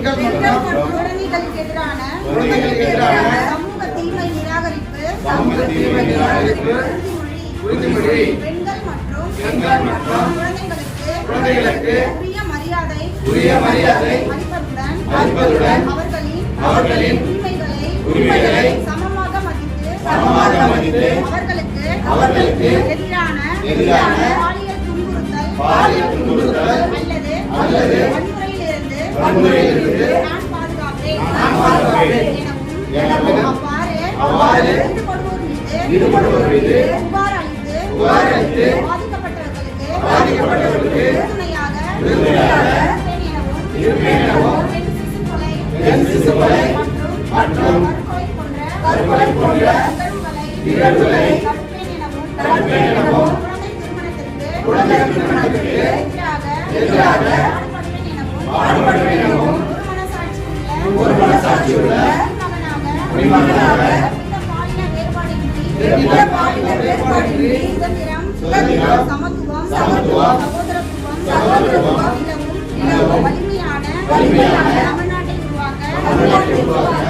குழந்தைகளுக்கு எதிரான சமூக தீமை நிராகரிப்பு உறுதிமொழி. பெண்கள் மற்றும் குழந்தைகளுக்கு உரிய மரியாதை அளிப்பதுடன் அவர்களின் உரிமைகளை சமமாக மதித்து அவர்களுக்கு எதிரான பாலியல் துன்புறுத்தல் அல்லது வன்முறையிலிருந்து நான் பாதுகாப்பேன் எனவும் அவ்வாறு ஈடுபடுவோர் மீது புகார் அளித்து பாதிக்கப்பட்டவர்களுக்கு உறுதுணையாக இருப்பேன் எனவும் பெண் சிசு கொலை மற்றும் கருக்கொலை போன்ற நிகழ்வுகளை தடுப்பேன் எனவும் குழந்தை திருமணத்திற்கு எதிராக பாடுபடுவேன் எனவும் ஒரு மனசாட்சியுள்ள குடிமகனாக எவ்வித பாலின வேறுபாடின்றி சுதந்திரம் சமத்துவம் சகோதரத்துவம் நிலவும் வலிமையான தமிழ்நாட்டை உருவாக்க